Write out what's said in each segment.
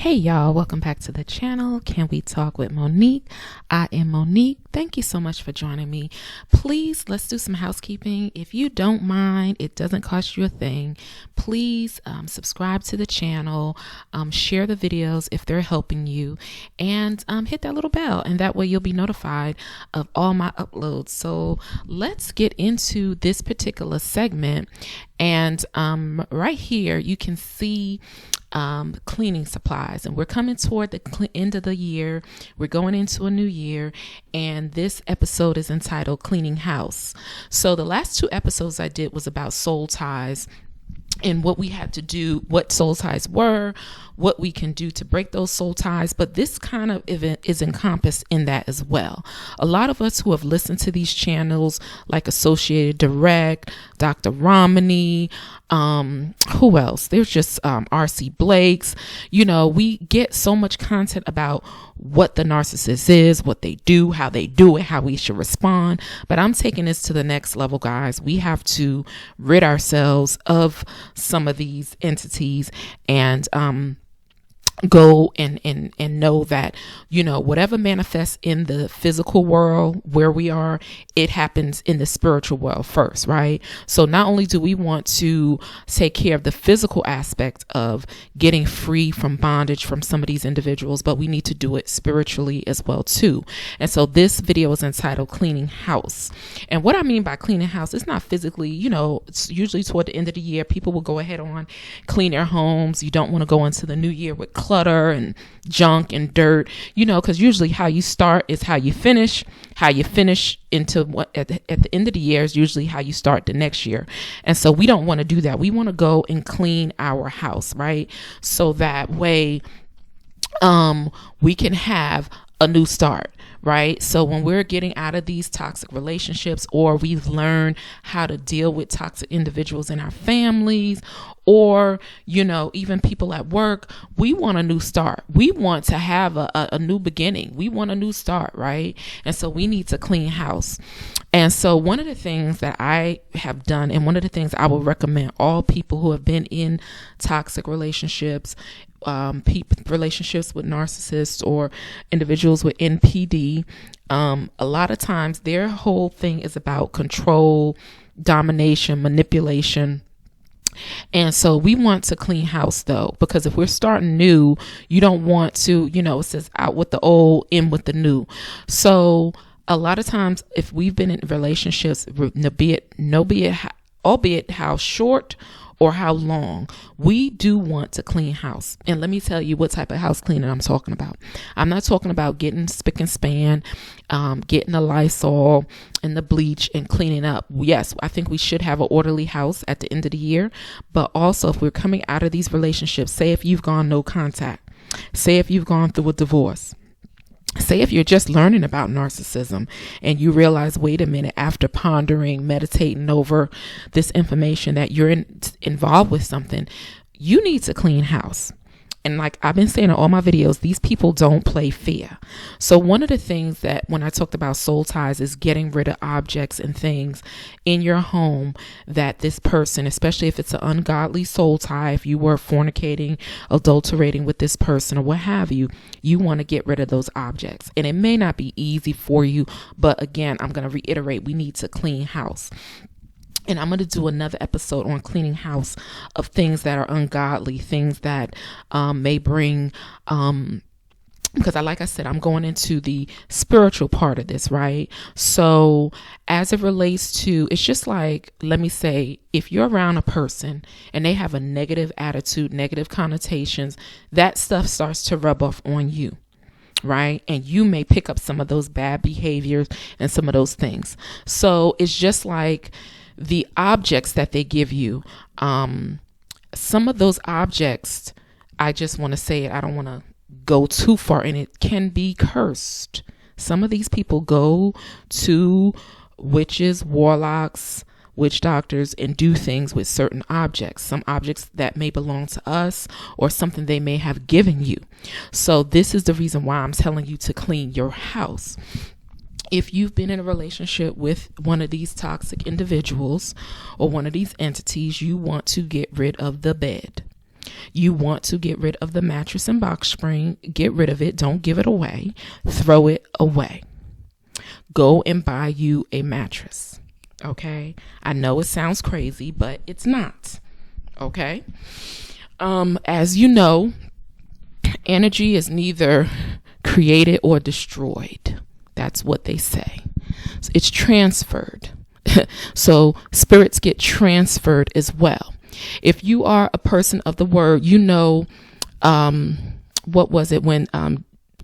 Hey y'all, welcome back to the channel. Can we talk with Monique? I am Monique. Thank you so much for joining me. Please, let's do some housekeeping. If you don't mind, it doesn't cost you a thing. Please subscribe to the channel, share the videos if they're helping you, and hit that little bell, and that way you'll be notified of all my uploads. So let's get into this particular segment. And right here you can see cleaning supplies, and we're coming toward the end of the year. We're going into a new year, and this episode is entitled Cleaning House. So the last two episodes I did was about soul ties and what we had to do, what soul ties were, what we can do to break those soul ties. But this kind of event is encompassed in that as well. A lot of us who have listened to these channels, like Associated Direct, Dr. Romney, who else? There's just R.C. Blake's. We get so much content about what the narcissist is, what they do, how it, how we should respond. But I'm taking this to the next level, guys. We have to rid ourselves of some of these entities and go and know that, whatever manifests in the physical world where we are, it happens in the spiritual world first, right? So not only do we want to take care of the physical aspect of getting free from bondage from some of these individuals, but we need to do it spiritually as well too. And so this video is entitled Cleaning House. And what I mean by cleaning house, it's not physically, it's usually toward the end of the year, people will go ahead on clean their homes. You don't want to go into the new year with clutter and junk and dirt, because usually how you start is how you finish. How you finish into what at the end of the year is usually how you start the next year. And so we don't want to do that. We want to go and clean our house, right? So that way we can have a new start, right? So when we're getting out of these toxic relationships, or we've learned how to deal with toxic individuals in our families, or, even people at work, we want a new start. We want to have a new beginning. We want a new start, right? And so we need to clean house. And so one of the things that I have done, and one of the things I would recommend all people who have been in toxic relationships, relationships with narcissists or individuals with NPD, a lot of times their whole thing is about control, domination, manipulation. And so we want to clean house though, because if we're starting new, you don't want to, it says out with the old, in with the new. So a lot of times if we've been in relationships, albeit how short or how long, we do want to clean house. And let me tell you what type of house cleaning I'm talking about. I'm not talking about getting spick and span, getting the Lysol and the bleach and cleaning up. Yes, I think we should have an orderly house at the end of the year. But also if we're coming out of these relationships, say if you've gone no contact, say if you've gone through a divorce, say if you're just learning about narcissism and you realize, wait a minute, after pondering, meditating over this information that you're involved with something, you need to clean house. And like I've been saying in all my videos, these people don't play fair. So one of the things that when I talked about soul ties is getting rid of objects and things in your home that this person, especially if it's an ungodly soul tie, if you were fornicating, adulterating with this person or what have you, you want to get rid of those objects. And it may not be easy for you, but again, I'm going to reiterate, we need to clean house. And I'm going to do another episode on cleaning house of things that are ungodly, things that may bring, because like I said, I'm going into the spiritual part of this, right? So as it relates to, it's just like, let me say, if you're around a person and they have a negative attitude, negative connotations, that stuff starts to rub off on you. Right. And you may pick up some of those bad behaviors and some of those things. So it's just like the objects that they give you. Some of those objects, I just want to say it, I don't want to go too far, and it can be cursed. Some of these people go to witches, warlocks, witch doctors, and do things with certain objects, some objects that may belong to us or something they may have given you. So this is the reason why I'm telling you to clean your house. If you've been in a relationship with one of these toxic individuals or one of these entities, you want to get rid of the bed. You want to get rid of the mattress and box spring. Get rid of it. Don't give it away. Throw it away. Go and buy you a mattress. Okay. I know it sounds crazy, but it's not. Okay. As you know, energy is neither created or destroyed. That's what they say. It's transferred. So spirits get transferred as well. If you are a person of the word, you know, what was it when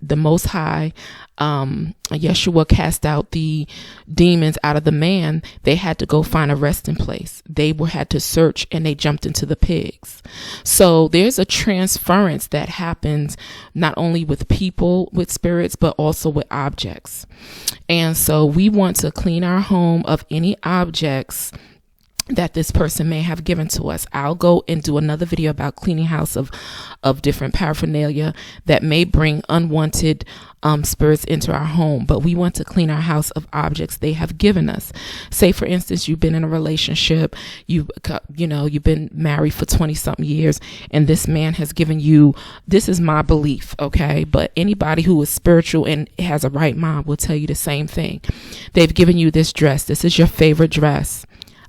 the Most High, Yeshua cast out the demons out of the man? They had to go find a resting place. They had to search, and they jumped into the pigs. So there's a transference that happens not only with people, with spirits, but also with objects. And so we want to clean our home of any objects that this person may have given to us. I'll go and do another video about cleaning house of different paraphernalia that may bring unwanted spirits into our home. But we want to clean our house of objects they have given us. Say, for instance, you've been in a relationship, you've been married for 20 something years, and this man has given you, this is my belief, okay? But anybody who is spiritual and has a right mind will tell you the same thing. They've given you this dress. This is your favorite dress.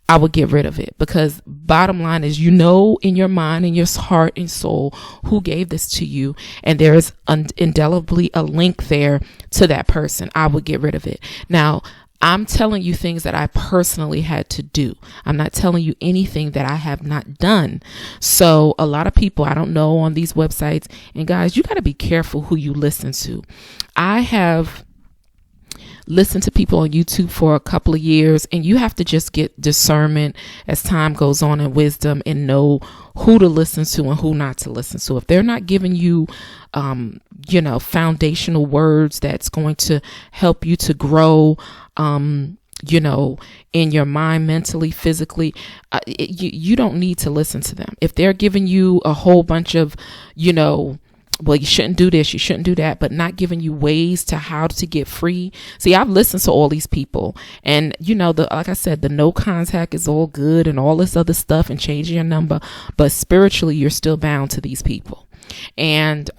I would get rid of it, because bottom line is, you know, in your mind, in your heart and soul, who gave this to you, and there is indelibly a link there to that person. I would get rid of it. Now, I'm telling you things that I personally had to do. I'm not telling you anything that I have not done. So a lot of people, I don't know, on these websites, and guys, you got to be careful who you listen to. I have listen to people on YouTube for a couple of years, and you have to just get discernment as time goes on, and wisdom, and know who to listen to and who not to listen to. If they're not giving you, foundational words that's going to help you to grow, in your mind, mentally, physically, you don't need to listen to them. If they're giving you a whole bunch of, well, you shouldn't do this, you shouldn't do that, but not giving you ways to how to get free. See, I've listened to all these people, and like I said, the no contact is all good and all this other stuff, and changing your number, but spiritually, you're still bound to these people. And,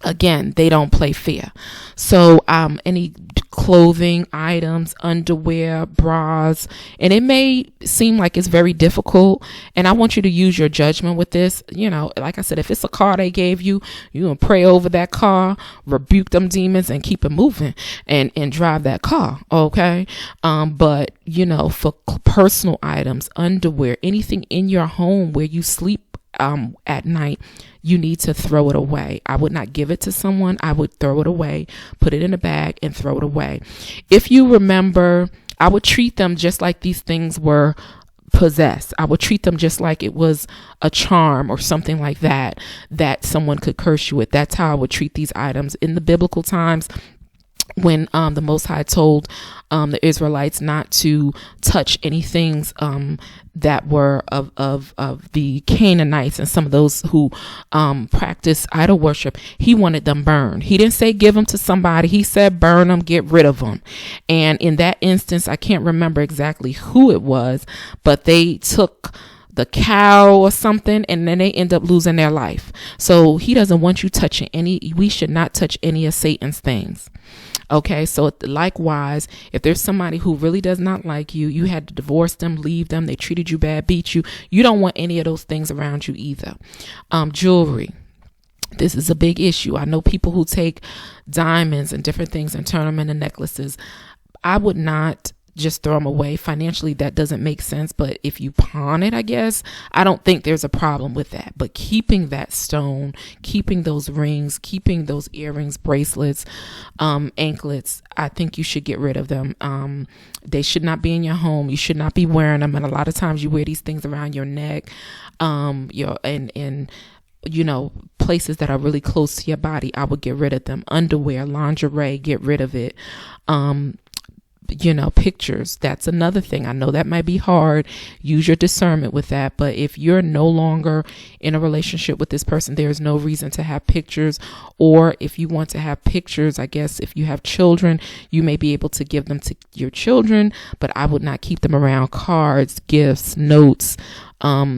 again, they don't play fair. So, any clothing items, underwear, bras, and it may seem like it's very difficult, and I want you to use your judgment with this. Like I said, if it's a car they gave you, you're gonna pray over that car, rebuke them demons, and keep it moving, and drive that car, okay? But for personal items, underwear, anything in your home where you sleep at night, you need to throw it away. I would not give it to someone. I would throw it away, put it in a bag, and throw it away. If you remember, I would treat them just like these things were possessed. I would treat them just like it was a charm or something like that someone could curse you with. That's how I would treat these items in the biblical times, when the Most High told the Israelites not to touch any things that were of the Canaanites and some of those who practice idol worship. He wanted them burned. He didn't say give them to somebody. He said burn them, get rid of them. And in that instance, I can't remember exactly who it was, but they took the cow or something, and then they end up losing their life. So he doesn't want you touching we should not touch any of Satan's things. Okay, so likewise, if there's somebody who really does not like you, you had to divorce them, leave them, they treated you bad, beat you, you don't want any of those things around you either. Jewelry. This is a big issue. I know people who take diamonds and different things and turn them into necklaces. I would not just throw them away. Financially, that doesn't make sense. But if you pawn it, I guess, I don't think there's a problem with that. But keeping that stone, keeping those rings, keeping those earrings, bracelets, anklets, I think you should get rid of them. They should not be in your home. You should not be wearing them. And a lot of times you wear these things around your neck, places that are really close to your body. I would get rid of them. Underwear, lingerie, get rid of it. Pictures, that's another thing. I know that might be hard. Use your discernment with that. But if you're no longer in a relationship with this person, there's no reason to have pictures. Or if you want to have pictures, I guess if you have children, you may be able to give them to your children, but I would not keep them around. Cards, gifts, notes,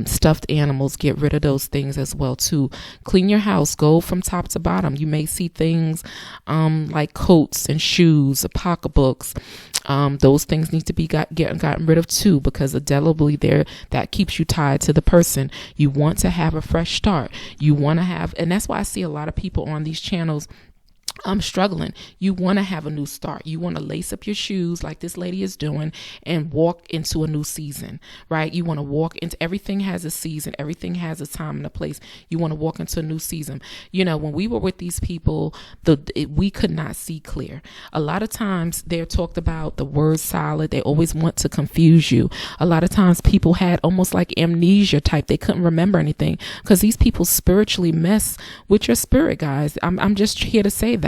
stuffed animals. Get rid of those things as well too. Clean your house. Go from top to bottom. You may see things like coats and shoes, pocketbooks. Those things need to be gotten rid of too, because indelibly that keeps you tied to the person. You want to have a fresh start. You want to have, and that's why I see a lot of people on these channels struggling. You want to have a new start. You want to lace up your shoes like this lady is doing and walk into a new season, right? You want to walk into, everything has a season. Everything has a time and a place. You want to walk into a new season. You know, when we were with these people, we could not see clear. A lot of times they're talked about the word solid. They always want to confuse you. A lot of times people had almost like amnesia type. They couldn't remember anything because these people spiritually mess with your spirit, guys. I'm just here to say that.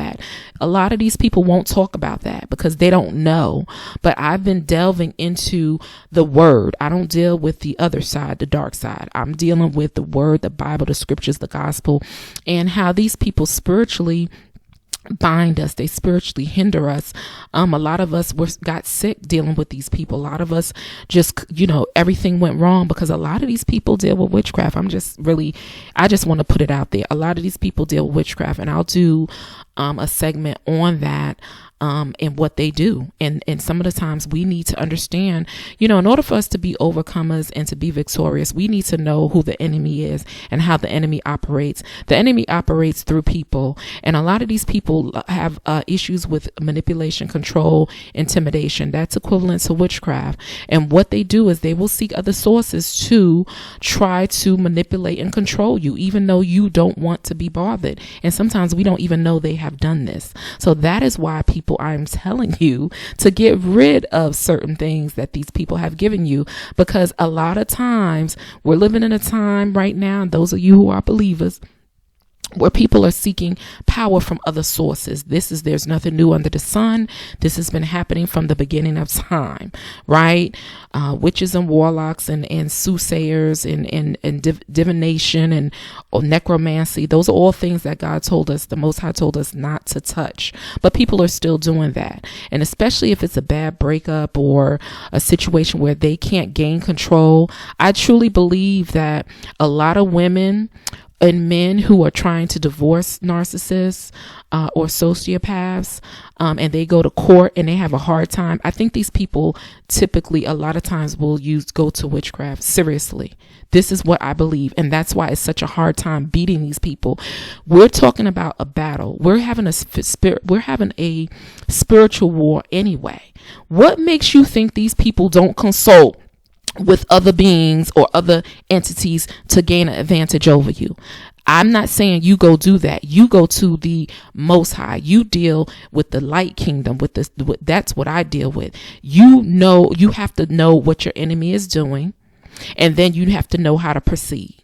A lot of these people won't talk about that because they don't know. But I've been delving into the word. I don't deal with the other side, the dark side. I'm dealing with the word, the Bible, the scriptures, the gospel, and how these people spiritually bind us. They spiritually hinder us. A lot of us got sick dealing with these people. A lot of us just, everything went wrong because a lot of these people deal with witchcraft. I just want to put it out there. A lot of these people deal with witchcraft, and I'll do a segment on that. And what they do. And some of the times we need to understand, in order for us to be overcomers and to be victorious, we need to know who the enemy is and how the enemy operates. The enemy operates through people. And a lot of these people have issues with manipulation, control, intimidation. That's equivalent to witchcraft. And what they do is they will seek other sources to try to manipulate and control you, even though you don't want to be bothered. And sometimes we don't even know they have done this. So that is why I'm telling you to get rid of certain things that these people have given you, because a lot of times we're living in a time right now, and those of you who are believers, where people are seeking power from other sources. There's nothing new under the sun. This has been happening from the beginning of time, right? Witches and warlocks and soothsayers and divination and necromancy. Those are all things that God told us, the Most High told us not to touch. But people are still doing that. And especially if it's a bad breakup or a situation where they can't gain control. I truly believe that a lot of women and men who are trying to divorce narcissists or sociopaths, and they go to court and they have a hard time. I think these people typically a lot of times will go to witchcraft. Seriously. This is what I believe. And that's why it's such a hard time beating these people. We're talking about a battle. We're having a spiritual war anyway. What makes you think these people don't consult with other beings or other entities to gain an advantage over you? I'm not saying you go do that. You go to the Most High. You deal with the light kingdom. That's what I deal with. You have to know what your enemy is doing, and then you have to know how to proceed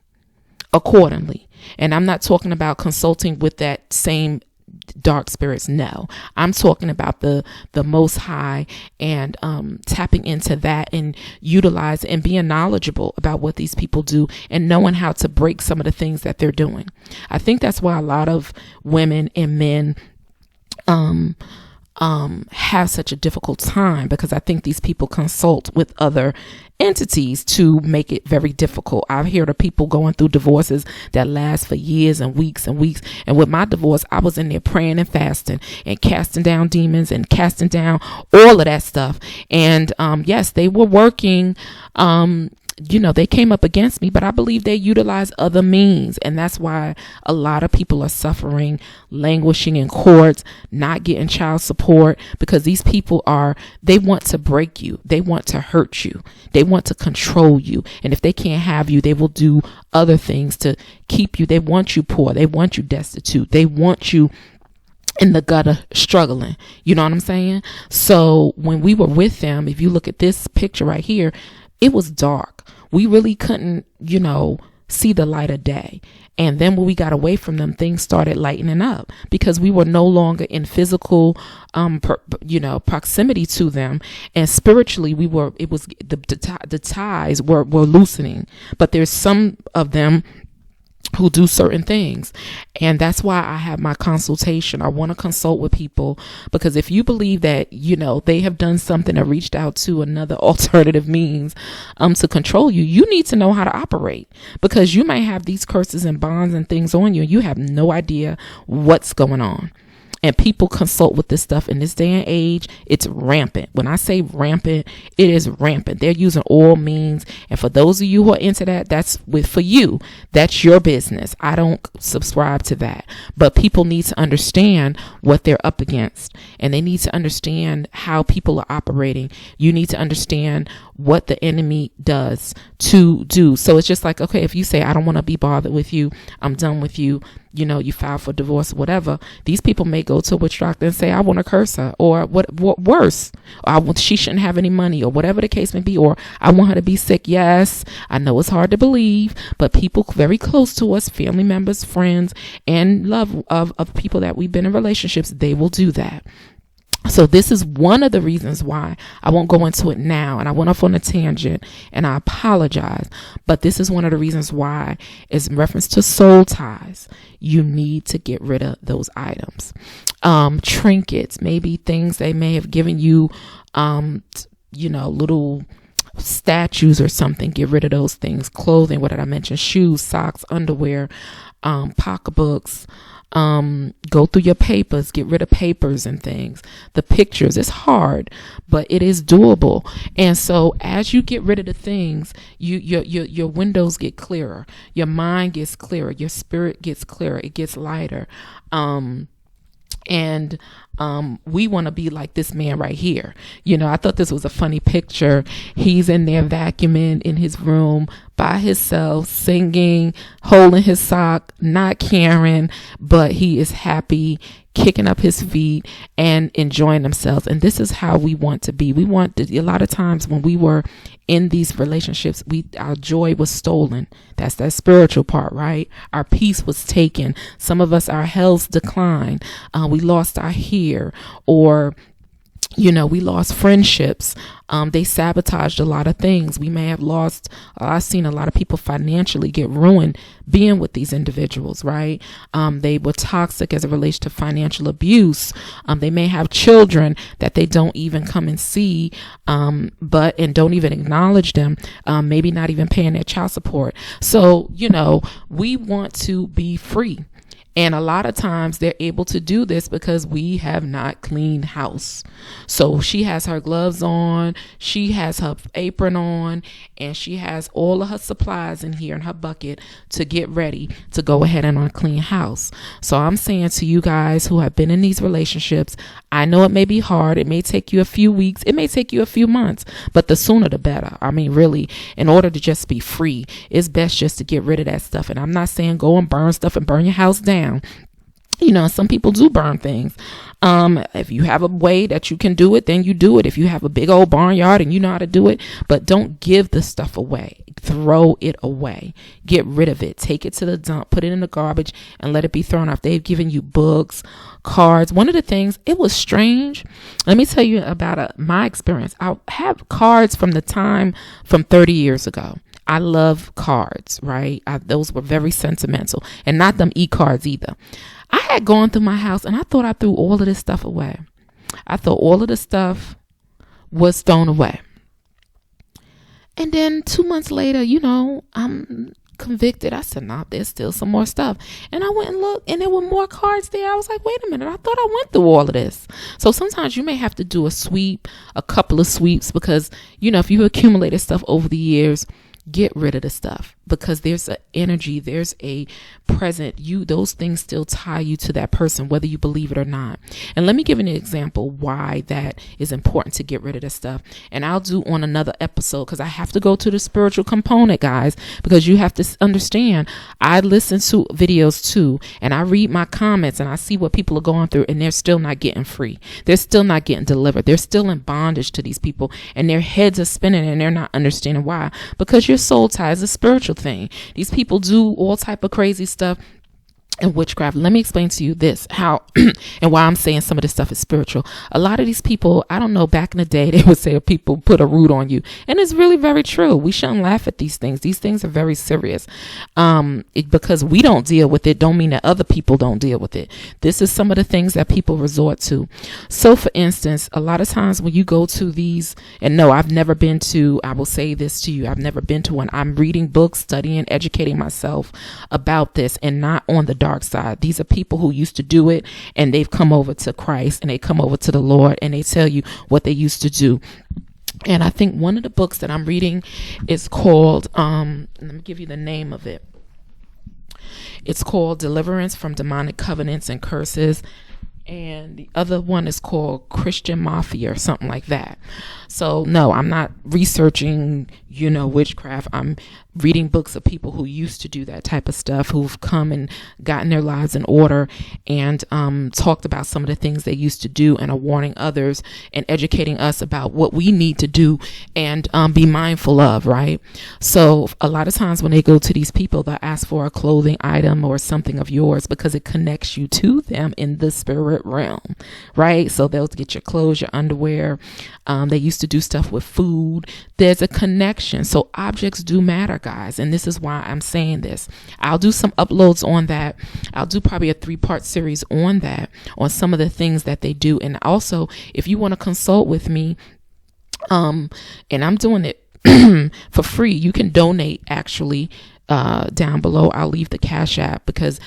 accordingly. And I'm not talking about consulting with that same dark spirits. No, I'm talking about the Most High and tapping into that and utilizing and being knowledgeable about what these people do and knowing how to break some of the things that they're doing. I think that's why a lot of women and men have such a difficult time, because I think these people consult with other entities to make it very difficult. I've heard of people going through divorces that last for years and weeks and weeks. And with my divorce, I was in there praying and fasting and casting down demons and casting down all of that stuff. And yes, they were working. They came up against me, but I believe they utilize other means. And that's why a lot of people are suffering, languishing in courts, not getting child support, because these people they want to break you. They want to hurt you. They want to control you. And if they can't have you, they will do other things to keep you. They want you poor. They want you destitute. They want you in the gutter struggling. You know what I'm saying? So when we were with them, if you look at this picture right here, it was dark. We really couldn't, see the light of day. And then when we got away from them, things started lightening up because we were no longer in physical, proximity to them. And spiritually, the ties were loosening. But there's some of them who do certain things. And that's why I have my consultation. I want to consult with people, because if you believe that, they have done something or reached out to another alternative means to control you, you need to know how to operate, because you may have these curses and bonds and things on you and you have no idea what's going on. And people consult with this stuff in this day and age. It's rampant. When I say rampant, it is rampant. They're using all means. And for those of you who are into that, for you. That's your business. I don't subscribe to that. But people need to understand what they're up against. And they need to understand how people are operating. You need to understand what the enemy does to do. So it's just like, okay, if you say, I don't want to be bothered with you, I'm done with you, you file for divorce, whatever, these people may go to a witch doctor and say, I want to curse her, or what worse, she shouldn't have any money, or whatever the case may be, or I want her to be sick. Yes, I know it's hard to believe, but people very close to us, family members, friends, and love of people that we've been in relationships, they will do that. So this is one of the reasons why I won't go into it now, and I went off on a tangent and I apologize, but this is one of the reasons why, is in reference to soul ties, you need to get rid of those items. Trinkets, maybe things they may have given you, little statues or something. Get rid of those things. Clothing, what did I mention? Shoes, socks, underwear, pocketbooks. Go through your papers, get rid of papers and things. The pictures, it's hard, but it is doable. And so as you get rid of the things, your windows get clearer, your mind gets clearer, your spirit gets clearer, it gets lighter. We want to be like this man right here. I thought this was a funny picture. He's in there vacuuming in his room by himself, singing, holding his sock, not caring, but he is happy, kicking up his feet and enjoying themselves. And this is how we want to be. A lot of times when we were in these relationships, our joy was stolen. That's that spiritual part, right? Our peace was taken. Some of us, our health declined. We lost our hair, or we lost friendships. They sabotaged a lot of things. We may have lost, I've seen a lot of people financially get ruined being with these individuals, right? They were toxic as it relates to financial abuse. They may have children that they don't even come and see, and don't even acknowledge them. Maybe not even paying their child support. So, we want to be free. And a lot of times they're able to do this because we have not cleaned house. So she has her gloves on, she has her apron on, and she has all of her supplies in here in her bucket to get ready to go ahead and unclean house. So I'm saying to you guys who have been in these relationships, I know it may be hard. It may take you a few weeks. It may take you a few months, but the sooner the better. I mean, really, in order to just be free, it's best just to get rid of that stuff. And I'm not saying go and burn stuff and burn your house down. Some people do burn things. If you have a way that you can do it, then you do it. If you have a big old barnyard and you know how to do it, but don't give the stuff away. Throw it away. Get rid of it. Take it to the dump, put it in the garbage, and let it be thrown off. They've given you books, cards. One of the things, it was strange. Let me tell you about my experience. I have cards from 30 years ago. I love cards, right? Those were very sentimental, and not them e-cards either. I had gone through my house and I thought I threw all of this stuff away. I thought all of the stuff was thrown away. And then 2 months later, I'm convicted. I said, nah, there's still some more stuff. And I went and looked, and there were more cards there. I was like, wait a minute, I thought I went through all of this. So sometimes you may have to do a couple of sweeps, because, if you accumulated stuff over the years, get rid of the stuff, because there's an energy, there's a present, those things still tie you to that person, whether you believe it or not. And let me give an example why that is important to get rid of this stuff. And I'll do on another episode, because I have to go to the spiritual component, guys, because you have to understand, I listen to videos too, and I read my comments and I see what people are going through, and they're still not getting free. They're still not getting delivered. They're still in bondage to these people, and their heads are spinning, and they're not understanding why. Because your soul tie is a spiritual thing. These people do all type of crazy stuff and witchcraft. Let me explain to you this, how and why I'm saying some of this stuff is spiritual. A lot of these people, I don't know, back in the day, they would say people put a root on you. And it's really very true. We shouldn't laugh at these things. These things are very serious. Because we don't deal with it, don't mean that other people don't deal with it. This is some of the things that people resort to. So for instance, a lot of times when you go to these, and no, I've never been to, I will say this to you, I've never been to one. I'm reading books, studying, educating myself about this, and not on the dark side. These are people who used to do it, and they've come over to Christ, and they come over to the Lord, and they tell you what they used to do. And I think one of the books that I'm reading is called, let me give you the name of it. It's called Deliverance from Demonic Covenants and Curses. And the other one is called Christian Mafia or something like that. So no, I'm not researching, witchcraft. I'm reading books of people who used to do that type of stuff, who've come and gotten their lives in order, and talked about some of the things they used to do, and are warning others and educating us about what we need to do and be mindful of, right? So a lot of times when they go to these people, they'll ask for a clothing item or something of yours because it connects you to them in the spirit realm, right? So they'll get your clothes, your underwear. They used to do stuff with food. There's a connection. So objects do matter, guys. And this is why I'm saying this. I'll do some uploads on that. I'll do probably a 3-part series on that, on some of the things that they do. And also, if you want to consult with me, and I'm doing it for free, you can donate actually down below. I'll leave the Cash App, because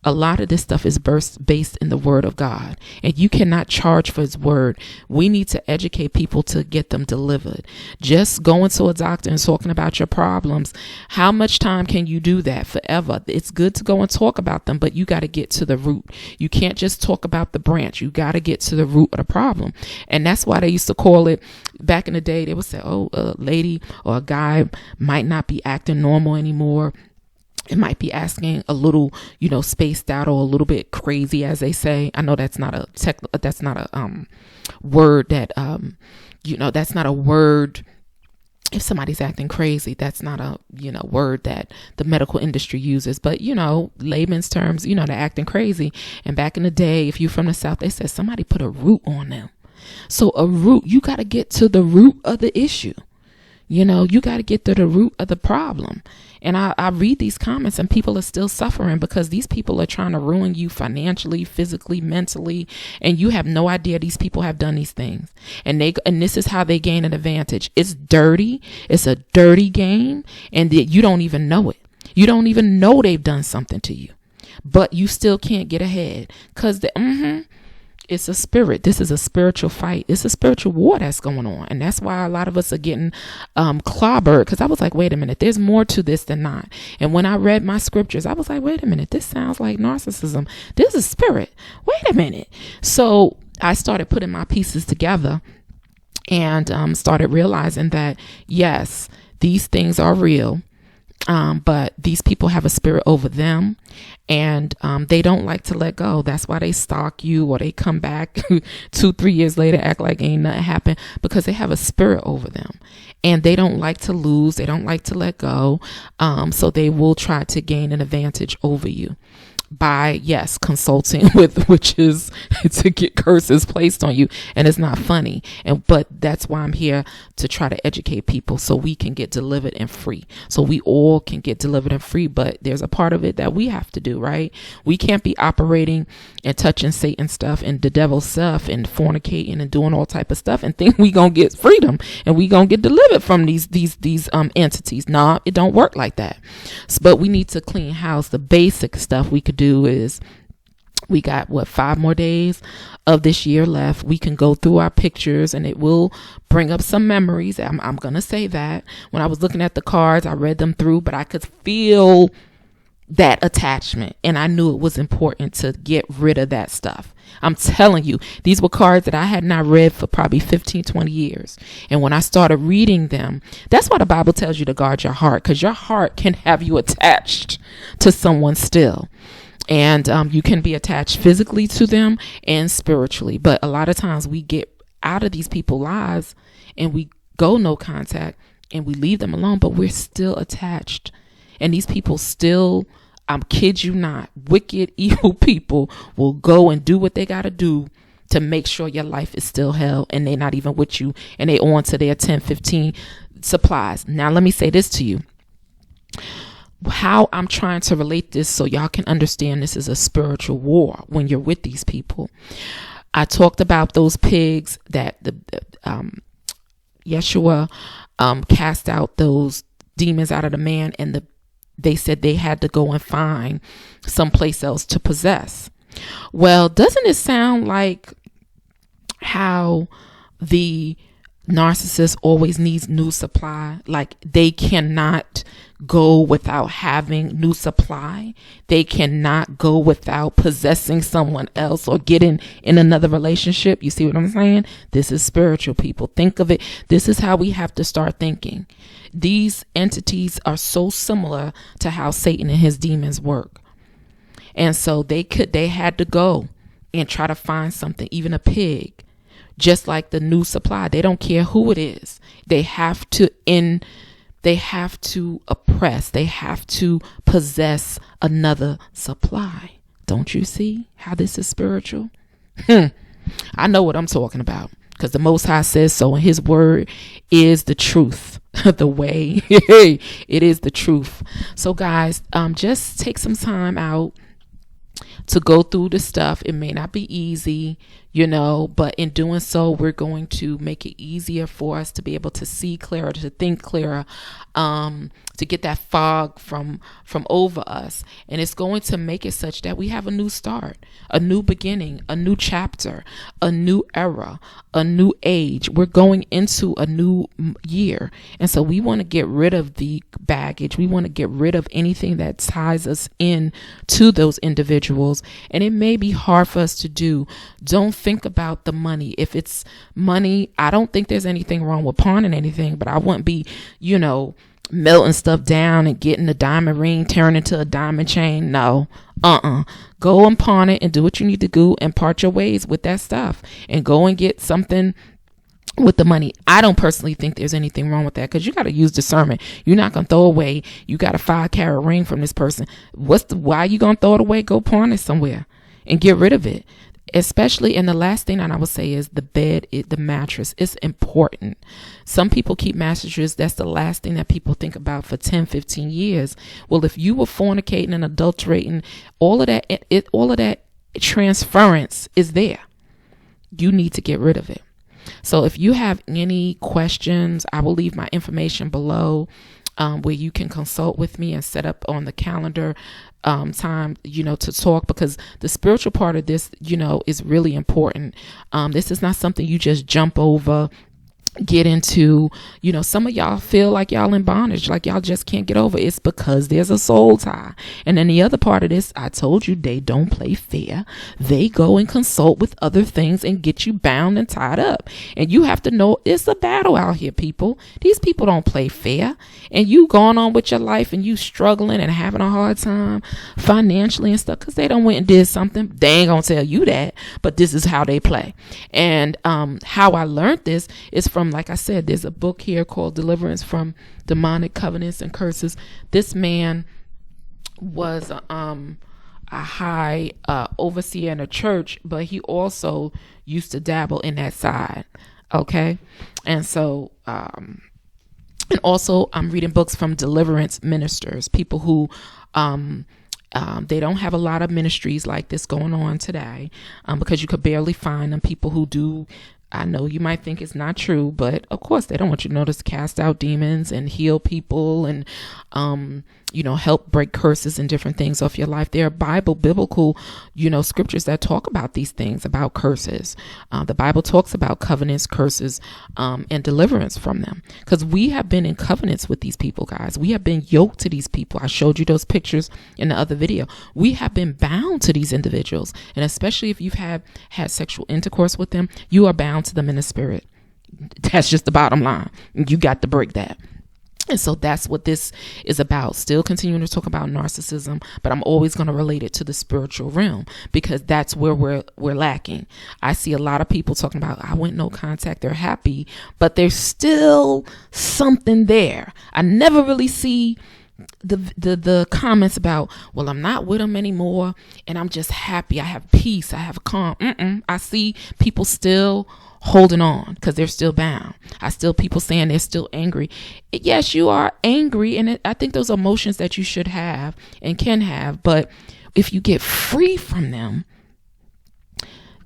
a lot of this stuff is based in the Word of God, and you cannot charge for His Word. We need to educate people to get them delivered. Just going to a doctor and talking about your problems, how much time can you do that? Forever. It's good to go and talk about them, but you got to get to the root. You can't just talk about the branch. You got to get to the root of the problem. And that's why they used to call it, back in the day, they would say, oh, a lady or a guy might not be acting normal anymore. It might be asking a little, spaced out, or a little bit crazy, as they say. I know that's not a word that, that's not a word. If somebody's acting crazy, that's not a, word that the medical industry uses. But, layman's terms, they're acting crazy. And back in the day, if you're from the South, they said somebody put a root on them. So a root, you got to get to the root of the issue. You got to get to the root of the problem. And I read these comments, and people are still suffering because these people are trying to ruin you financially, physically, mentally. And you have no idea these people have done these things. And this is how they gain an advantage. It's dirty. It's a dirty game. And you don't even know it. You don't even know they've done something to you, but you still can't get ahead because it's a spirit. This is a spiritual fight. It's a spiritual war that's going on. And that's why a lot of us are getting clobbered, because I was like, wait a minute, there's more to this than not. And when I read my scriptures, I was like, wait a minute, this sounds like narcissism. This is spirit. Wait a minute. So I started putting my pieces together and started realizing that, yes, these things are real. But these people have a spirit over them, and they don't like to let go. That's why they stalk you, or they come back 2-3 years later, act like ain't nothing happened, because they have a spirit over them, and they don't like to lose. They don't like to let go. So they will try to gain an advantage over you by, yes, consulting with witches to get curses placed on you. And it's not funny. But that's why I'm here, to try to educate people so we can get delivered and free. So we all can get delivered and free. But there's a part of it that we have to do, right? We can't be operating and touching Satan stuff and the devil's stuff and fornicating and doing all type of stuff and think we gonna get freedom and we gonna get delivered from these entities. Nah, it don't work like that. But we need to clean house. The basic stuff we could do is, we got 5 more days of this year left. We can go through our pictures and it will bring up some memories. I'm going to say that. When I was looking at the cards, I read them through, but I could feel that attachment, and I knew it was important to get rid of that stuff. I'm telling you, these were cards that I had not read for probably 15-20 years. And when I started reading them, that's why the Bible tells you to guard your heart, because your heart can have you attached to someone still. And you can be attached physically to them and spiritually. But a lot of times we get out of these people's lives and we go no contact and we leave them alone, but we're still attached. And these people still I'm kid you not, wicked, evil people will go and do what they got to do to make sure your life is still hell, and they're not even with you, and they on to their 10, 15 supplies. Now, let me say this to you. How I'm trying to relate this so y'all can understand this is a spiritual war when you're with these people. I talked about those pigs that Yeshua cast out those demons out of the man, and they said they had to go and find someplace else to possess. Well, doesn't it sound like how the narcissist always needs new supply? Like they cannot go without having new supply. They cannot go without possessing someone else or getting in another relationship. You see what I'm saying? This is spiritual, people. Think of it. This is how we have to start thinking. These entities are so similar to how Satan and his demons work. And so they had to go and try to find something, even a pig, just like the new supply. They don't care who it is. They have to oppress. They have to possess another supply. Don't you see how this is spiritual? I know what I'm talking about, because the Most High says so, and his word is the truth. The way it is the truth. So guys, just take some time out to go through the stuff. It may not be easy, but in doing so, we're going to make it easier for us to be able to see clearer, to think clearer, to get that fog from over us. And it's going to make it such that we have a new start, a new beginning, a new chapter, a new era, a new age. We're going into a new year. And so we want to get rid of the baggage. We want to get rid of anything that ties us in to those individuals. And it may be hard for us to do. Don't think about the money. If it's money, I don't think there's anything wrong with pawning anything, but I wouldn't be, melting stuff down and getting a diamond ring turned into a diamond chain. No, go and pawn it and do what you need to do and part your ways with that stuff and go and get something with the money. I don't personally think there's anything wrong with that, because you got to use discernment. You're not going to throw away. You got a 5-carat ring from this person. Why are you going to throw it away? Go pawn it somewhere and get rid of it. Especially, and the last thing that I would say is the bed, the mattress. It's important. Some people keep mattresses. That's the last thing that people think about for 10, 15 years. Well, if you were fornicating and adulterating, all of that transference is there. You need to get rid of it. So if you have any questions, I will leave my information below, where you can consult with me and set up on the calendar time, to talk, because the spiritual part of this, is really important. This is not something you just jump over, get into. Some of y'all feel like y'all in bondage, like y'all just can't get over. It's because there's a soul tie. And then the other part of this, I told you, they don't play fair. They go and consult with other things and get you bound and tied up. And you have to know it's a battle out here, people. These people don't play fair. And you going on with your life and you struggling and having a hard time financially and stuff because they done went and did something. They ain't gonna tell you that, but this is how they play. And how I learned this is from, like I said, there's a book here called Deliverance from Demonic Covenants and Curses. This man was a high overseer in a church, but he also used to dabble in that side. Okay. And so, and also I'm reading books from deliverance ministers, people who, they don't have a lot of ministries like this going on today, because you could barely find them. People who do, I know you might think it's not true, but of course they don't want you to know to cast out demons and heal people and, help break curses and different things off your life. There are biblical, scriptures that talk about these things, about curses. The Bible talks about covenants, curses, and deliverance from them, because we have been in covenants with these people, guys. We have been yoked to these people. I showed you those pictures in the other video. We have been bound to these individuals. And especially if you've had sexual intercourse with them, you are bound to them in the spirit. That's just the bottom line. You got to break that. And so that's what this is about. Still continuing to talk about narcissism, but I'm always going to relate it to the spiritual realm, because that's where we're lacking. I see a lot of people talking about, I went no contact. They're happy, but there's still something there. I never really see the comments about, well, I'm not with him anymore and I'm just happy, I have peace, I have calm. I see people still holding on because they're still bound. I still people saying they're still angry. Yes, you are angry, and I think those emotions that you should have and can have, but if you get free from them,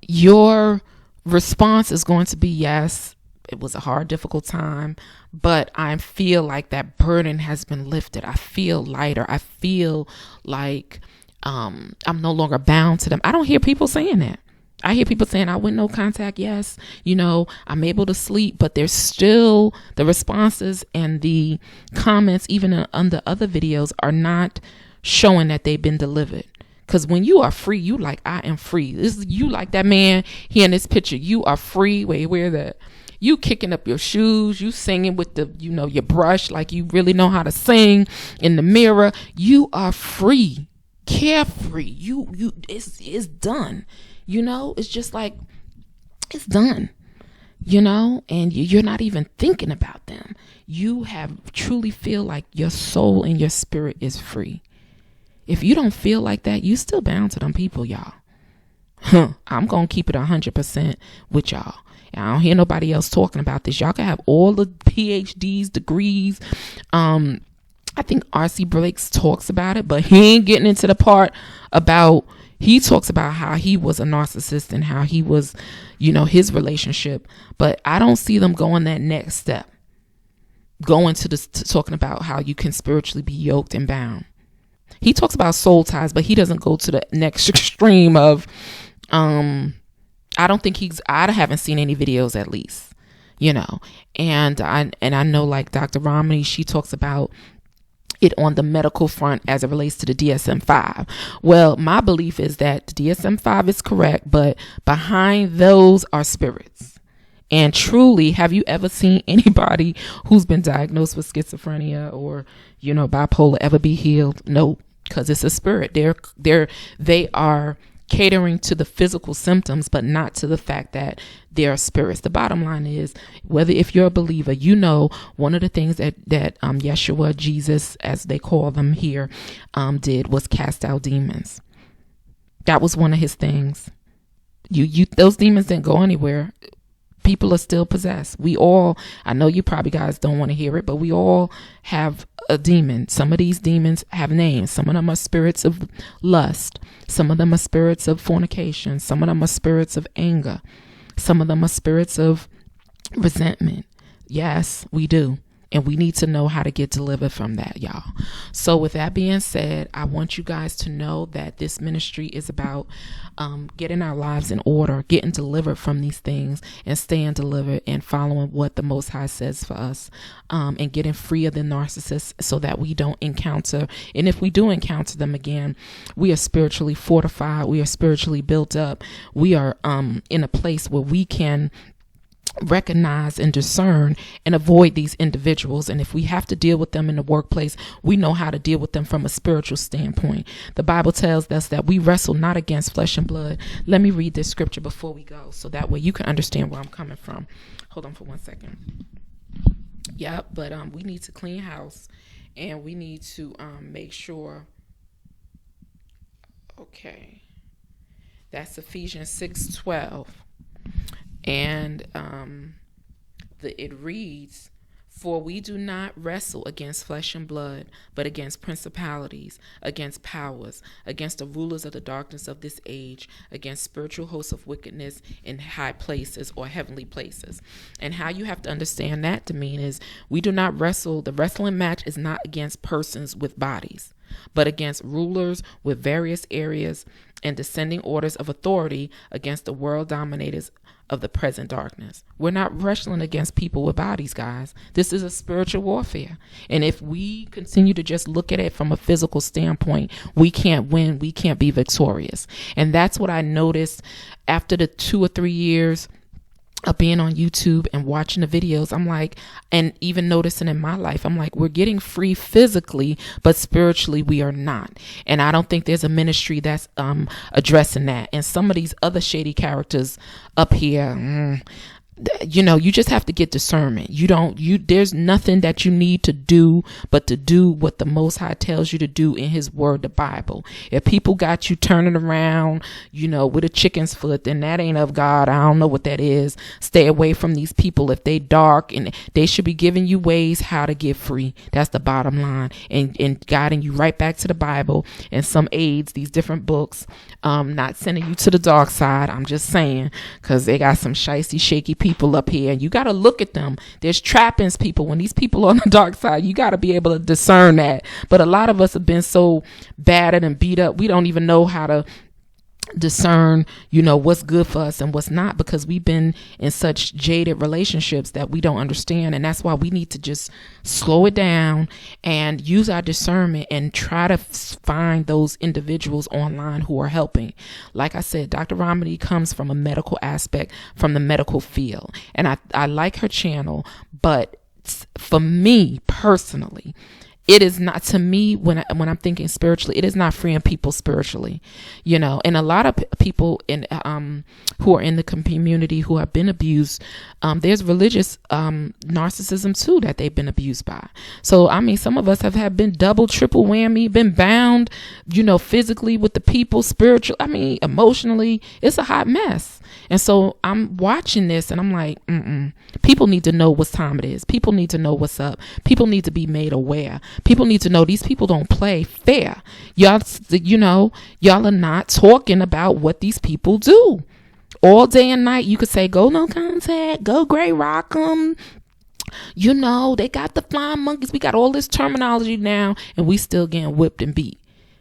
your response is going to be, yes, it was a hard, difficult time, but I feel like that burden has been lifted. I feel lighter. I feel like I'm no longer bound to them. I don't hear people saying that. I hear people saying, I went no contact. Yes, I'm able to sleep, but there's still the responses and the comments, even under other videos, are not showing that they've been delivered. Because when you are free, you like, I am free. This is you like that man here in this picture. You are free. Where the you kicking up your shoes, you singing with the, your brush, like you really know how to sing in the mirror. You are free, carefree. It's done. It's just like, it's done, and you're not even thinking about them. You have truly feel like your soul and your spirit is free. If you don't feel like that, you still bound to them people, y'all. I'm going to keep it 100% with y'all. I don't hear nobody else talking about this. Y'all can have all the PhDs, degrees. I think R.C. Blakes talks about it, but he ain't getting into the part about, he talks about how he was a narcissist and how he was, his relationship. But I don't see them going that next step, going to talking about how you can spiritually be yoked and bound. He talks about soul ties, but he doesn't go to the next extreme of, I don't think I haven't seen any videos at least, and I know like Dr. Romney, she talks about it on the medical front as it relates to the DSM-5. Well, my belief is that the DSM-5 is correct, but behind those are spirits. And truly, have you ever seen anybody who's been diagnosed with schizophrenia or, bipolar ever be healed? No, because it's a spirit. They are catering to the physical symptoms, but not to the fact that they are spirits. The bottom line is, if you're a believer, one of the things that Yeshua, Jesus, as they call them here, did was cast out demons. That was one of his things. Those demons didn't go anywhere. People are still possessed. I know you probably guys don't want to hear it, but we all have a demon. Some of these demons have names. Some of them are spirits of lust. Some of them are spirits of fornication. Some of them are spirits of anger. Some of them are spirits of resentment. Yes, we do. And we need to know how to get delivered from that, y'all. So with that being said, I want you guys to know that this ministry is about getting our lives in order, getting delivered from these things and staying delivered and following what the Most High says for us, and getting free of the narcissists so that we don't encounter. And if we do encounter them again, we are spiritually fortified. We are spiritually built up. We are in a place where we can recognize and discern and avoid these individuals. And if we have to deal with them in the workplace, we know how to deal with them from a spiritual standpoint. The Bible tells us that we wrestle not against flesh and blood. Let me read this scripture before we go, so that way you can understand where I'm coming from. Hold on for 1 second. Yeah, but we need to clean house, and we need to make sure. Okay, that's Ephesians 6:12. And it reads, "For we do not wrestle against flesh and blood, but against principalities, against powers, against the rulers of the darkness of this age, against spiritual hosts of wickedness in high places," or heavenly places. And how you have to understand that to mean is, we do not wrestle. The wrestling match is not against persons with bodies, but against rulers with various areas and descending orders of authority, against the world dominators of the present darkness. We're not wrestling against people with bodies, guys. This is a spiritual warfare. And if we continue to just look at it from a physical standpoint, we can't win. We can't be victorious. And that's what I noticed after the 2 or 3 years of being on YouTube and watching the videos. I'm like, and even noticing in my life, I'm like, we're getting free physically, but spiritually we are not. And I don't think there's a ministry that's addressing that. And some of these other shady characters up here, you just have to get discernment. There's nothing that you need to do but to do what the Most High tells you to do in his word, the Bible. If people got you turning around, with a chicken's foot, then that ain't of God. I don't know what that is. Stay away from these people. If they dark, and they should be giving you ways how to get free. That's the bottom line, and guiding you right back to the Bible and some aids, these different books. Not sending you to the dark side. I'm just saying, because they got some shicey, shaky people up here, and you got to look at them. There's trappings people. When these people are on the dark side, you got to be able to discern that. But a lot of us have been so battered and beat up, we don't even know how to discern what's good for us and what's not, because we've been in such jaded relationships that we don't understand. And that's why we need to just slow it down and use our discernment and try to find those individuals online who are helping. Like I said, Dr. Romney comes from a medical aspect, from the medical field, and I like her channel. But for me personally, it is not, to me, when I'm thinking spiritually, it is not freeing people spiritually, and a lot of people who are in the community who have been abused, there's religious narcissism too that they've been abused by. So some of us have been double, triple whammy, been bound, physically with the people, spiritual, emotionally. It's a hot mess. And so I'm watching this and I'm like, people need to know what time it is. People need to know what's up. People need to be made aware. People need to know these people don't play fair. Y'all are not talking about what these people do. All day and night, you could say, go no contact, go Gray Rock 'em. They got the flying monkeys. We got all this terminology now, and we still getting whipped and beat.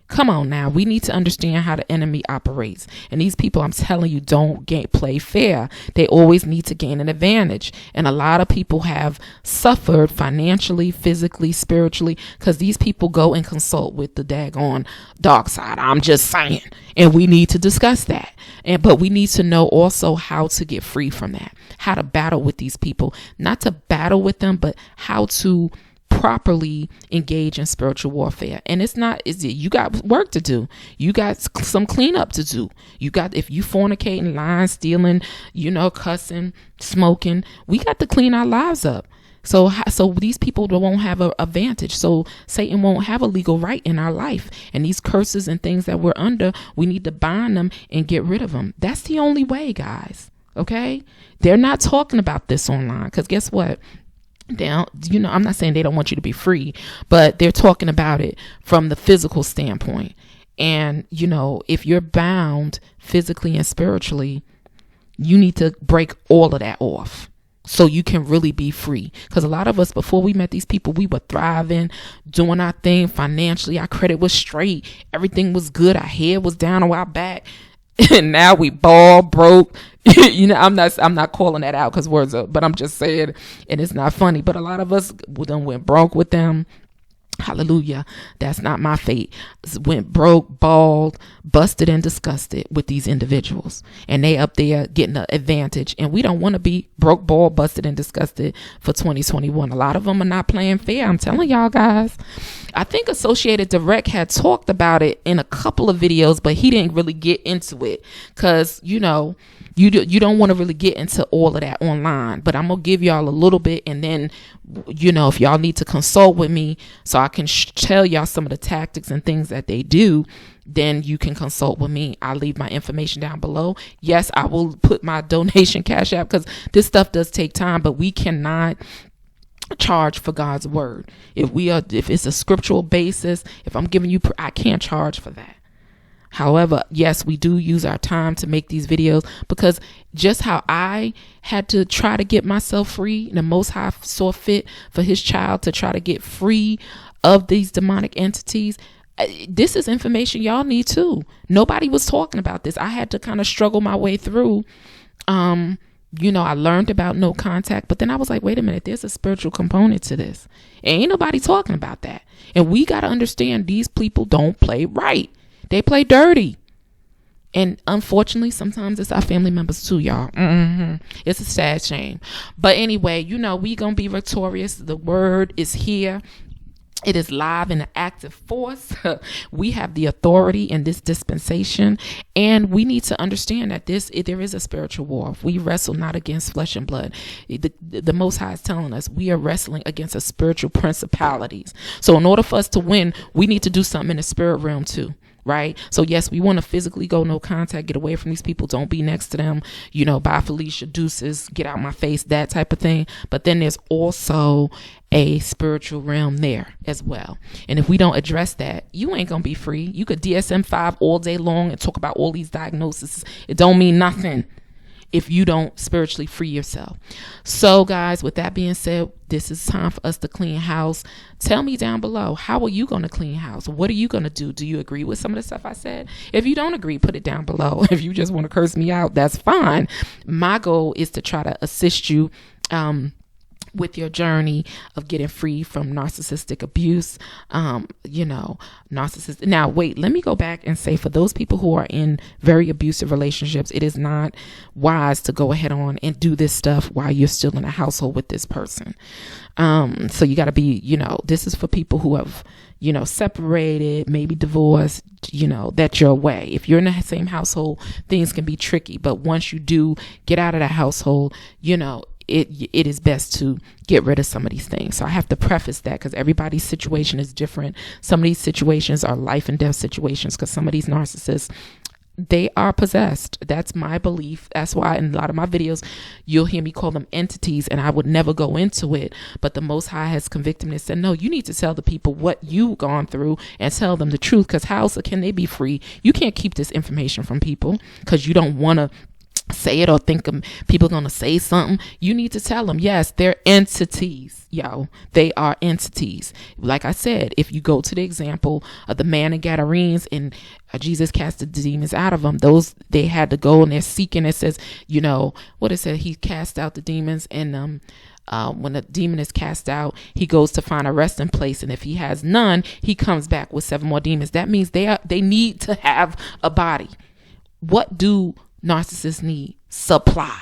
Come on now. We need to understand how the enemy operates. And these people, I'm telling you, don't play fair. They always need to gain an advantage. And a lot of people have suffered financially, physically, spiritually, because these people go and consult with the daggone dark side. I'm just saying. And we need to discuss that. But we need to know also how to get free from that, how to battle with these people, not to battle with them, but how to properly engage in spiritual warfare. And you got work to do. You got some cleanup to do. If you fornicating, lying, stealing, cussing, smoking, we got to clean our lives up. So these people won't have an advantage. So Satan won't have a legal right in our life. And these curses and things that we're under, we need to bind them and get rid of them. That's the only way, guys. Okay? They're not talking about this online, because guess what? I'm not saying they don't want you to be free, but they're talking about it from the physical standpoint. And, if you're bound physically and spiritually, you need to break all of that off so you can really be free. Because a lot of us, before we met these people, we were thriving, doing our thing financially. Our credit was straight. Everything was good. Our head was down on our back. And now we bald, broke. I'm not calling that out because words up, but I'm just saying, and it's not funny, but a lot of us done went broke with them. Hallelujah. That's not my fate. Went broke, bald, busted, and disgusted with these individuals. And they up there getting an advantage. And we don't want to be broke, bald, busted, and disgusted for 2021. A lot of them are not playing fair. I'm telling y'all guys. I think Associated Direct had talked about it in a couple of videos, but he didn't really get into it because, you don't want to really get into all of that online. But I'm going to give y'all a little bit, and then, if y'all need to consult with me so I can tell y'all some of the tactics and things that they do, then you can consult with me. I'll leave my information down below. Yes, I will put my donation cash app, because this stuff does take time, but we cannot charge for God's word. If it's a scriptural basis, if I'm giving you, I can't charge for that. However, yes, we do use our time to make these videos, because just how I had to try to get myself free, the Most High saw fit for his child to try to get free of these demonic entities. This is information y'all need too. Nobody was talking about this. I had to kind of struggle my way through. I learned about no contact, but then I was like, wait a minute, there's a spiritual component to this. Ain't nobody talking about that. And we got to understand these people don't play right. They play dirty. And unfortunately, sometimes it's our family members too, y'all. It's a sad shame. But anyway, we going to be victorious. The word is here. It is live and an active force. We have the authority in this dispensation, and we need to understand that there is a spiritual war. We wrestle not against flesh and blood. The Most High is telling us we are wrestling against a spiritual principalities. So in order for us to win, we need to do something in the spirit realm too. Right? So yes, we want to physically go no contact, get away from these people, don't be next to them, bye Felicia, deuces, get out my face, that type of thing. But then there's also a spiritual realm there as well. And if we don't address that, you ain't gonna be free. You could DSM-5 all day long and talk about all these diagnoses. It don't mean nothing if you don't spiritually free yourself. So guys, with that being said, this is time for us to clean house. Tell me down below, how are you going to clean house? What are you going to do? Do you agree with some of the stuff I said? If you don't agree, put it down below. If you just want to curse me out, that's fine. My goal is to try to assist you with your journey of getting free from narcissistic abuse. Narcissist. Now, wait, let me go back and say, for those people who are in very abusive relationships, it is not wise to go ahead on and do this stuff while you're still in a household with this person. So you got to be, this is for people who have, separated, maybe divorced, that you're away. If you're in the same household, things can be tricky. But once you do get out of that household, it is best to get rid of some of these things. So I have to preface that because everybody's situation is different. Some of these situations are life and death situations because some of these narcissists, they are possessed. That's my belief. That's why in a lot of my videos, you'll hear me call them entities, and I would never go into it. But the Most High has convicted me and said, no, you need to tell the people what you've gone through and tell them the truth, because how else can they be free? You can't keep this information from people because you don't want to say it or think people are going to say something. You need to tell them, yes, they're entities, they are entities. Like I said, if you go to the example of the man in Gadarenes and Jesus casted the demons out of them, they had to go and they're seeking. It says, what it said, he cast out the demons, and when a demon is cast out, he goes to find a resting place, and if he has none, he comes back with 7 more demons. That means they need to have a body. What do narcissists need? Supply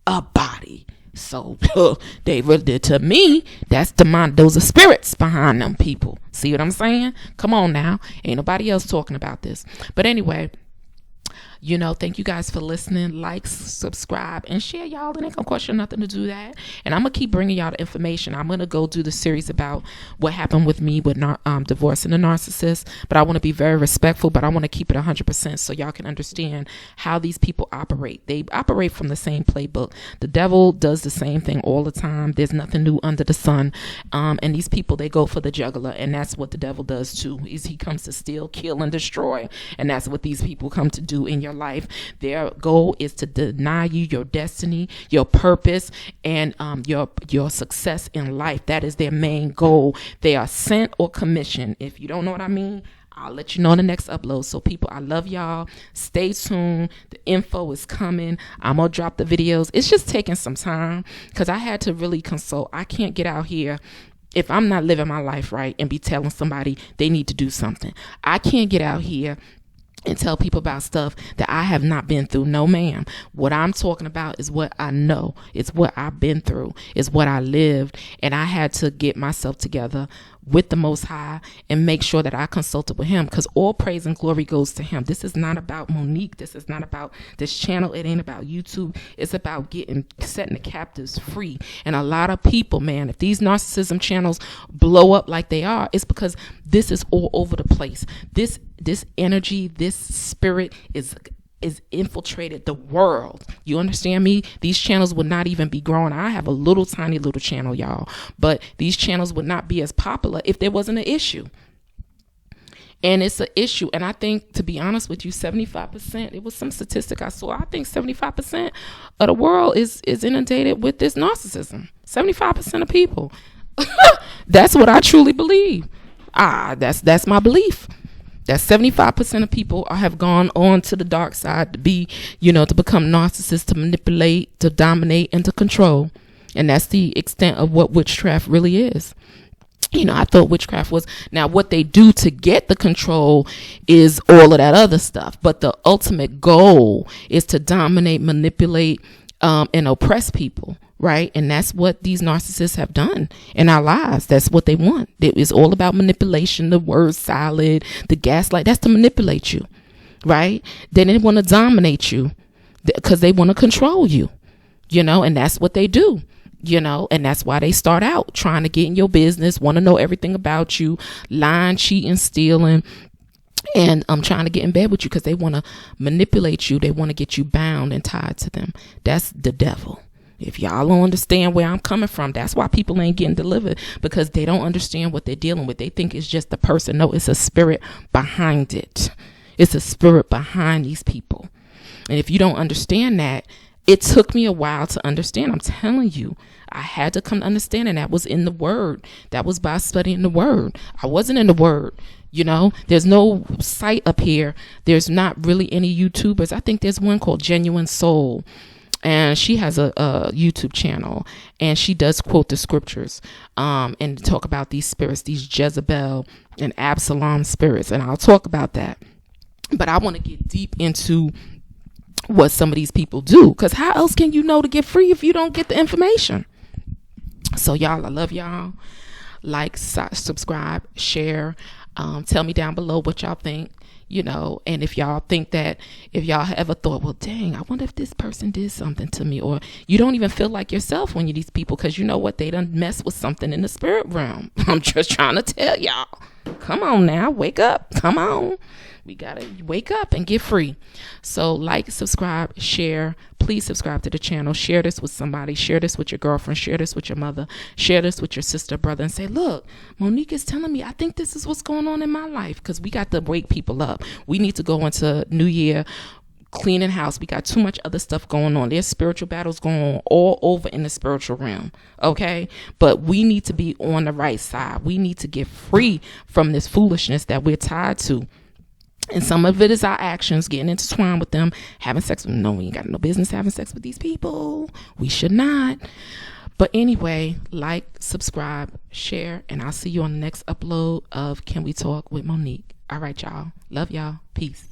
a body. So to me, that's demon. Those are spirits behind them people. See what I'm saying? Come on now, ain't nobody else talking about this. But anyway, thank you guys for listening. Like, subscribe, and share, y'all. It ain't gonna cost you nothing to do that. And I'm gonna keep bringing y'all the information. I'm gonna go do the series about what happened with me with divorcing a narcissist. But I want to be very respectful, but I want to keep it 100% so y'all can understand how these people operate. They operate from the same playbook. The devil does the same thing all the time. There's nothing new under the sun. And these people, they go for the jugular, and that's what the devil does too. Is he comes to steal, kill, and destroy. And that's what these people come to do in your life. Their goal is to deny you your destiny, your purpose, and your success in life. That is their main goal. They are sent or commissioned. If you don't know what I mean, I'll let you know in the next upload. So people, I love y'all. Stay tuned. The info is coming. I'm gonna drop the videos. It's just taking some time because I had to really consult. I can't get out here if I'm not living my life right and be telling somebody they need to do something. I can't get out here and tell people about stuff that I have not been through. No, ma'am. What I'm talking about is what I know. It's what I've been through. It's what I lived. And I had to get myself together with the Most High and make sure that I consulted with him, because all praise and glory goes to him. This is not about Monique. This is not about this channel. It ain't about YouTube. It's about setting the captives free. And a lot of people, man, if these narcissism channels blow up like they are, it's because this is all over the place. This energy, this spirit is infiltrated the world. You understand me? These channels would not even be growing. I have a tiny little channel, y'all, but these channels would not be as popular if there wasn't an issue. And it's an issue. And I think, to be honest with you, 75%, it was some statistic I saw, I think 75% of the world is inundated with this narcissism. 75% of people. That's what I truly believe. That's my belief. That 75% of people have gone on to the dark side to be, to become narcissists, to manipulate, to dominate, and to control. And that's the extent of what witchcraft really is. I thought witchcraft was, now what they do to get the control is all of that other stuff. But the ultimate goal is to dominate, manipulate, and oppress people, right? And that's what these narcissists have done in our lives. That's what they want. It's all about manipulation, the word salad, the gaslight. That's to manipulate you, right? Then they want to dominate you because they want to control you, and that's what they do. And that's why they start out trying to get in your business, want to know everything about you, lying, cheating, stealing, and trying to get in bed with you because they want to manipulate you. They want to get you bound and tied to them. That's the devil. If y'all don't understand where I'm coming from, that's why people ain't getting delivered, because they don't understand what they're dealing with. They think it's just the person. No, it's a spirit behind it. It's a spirit behind these people. And if you don't understand that, it took me a while to understand. I'm telling you, I had to come to understand, and that was in the word. That was by studying the word. I wasn't in the word. There's no site up here. There's not really any YouTubers. I think there's one called Genuine Soul, and she has a YouTube channel, and she does quote the scriptures and talk about these spirits, these Jezebel and Absalom spirits, and I'll talk about that. But I want to get deep into what some of these people do, because how else can you know to get free if you don't get the information? So y'all, I love y'all. Like, subscribe, share. Tell me down below what y'all think, and if y'all think that, if y'all ever thought, well, dang, I wonder if this person did something to me, or you don't even feel like yourself when you're these people, because you know what, they done mess with something in the spirit realm. I'm just trying to tell y'all, come on now, wake up, come on. We gotta wake up and get free. So like, subscribe, share. Please subscribe to the channel. Share this with somebody. Share this with your girlfriend. Share this with your mother. Share this with your sister, brother, and say, look, Monique is telling me, I think this is what's going on in my life, because we got to wake people up. We need to go into New Year cleaning house. We got too much other stuff going on. There's spiritual battles going on all over in the spiritual realm. Okay. But we need to be on the right side. We need to get free from this foolishness that we're tied to. And some of it is our actions, getting intertwined with them, having sex with them. No, we ain't got no business having sex with these people. We should not. But anyway, like, subscribe, share, and I'll see you on the next upload of Can We Talk with Monique. All right, y'all. Love y'all. Peace.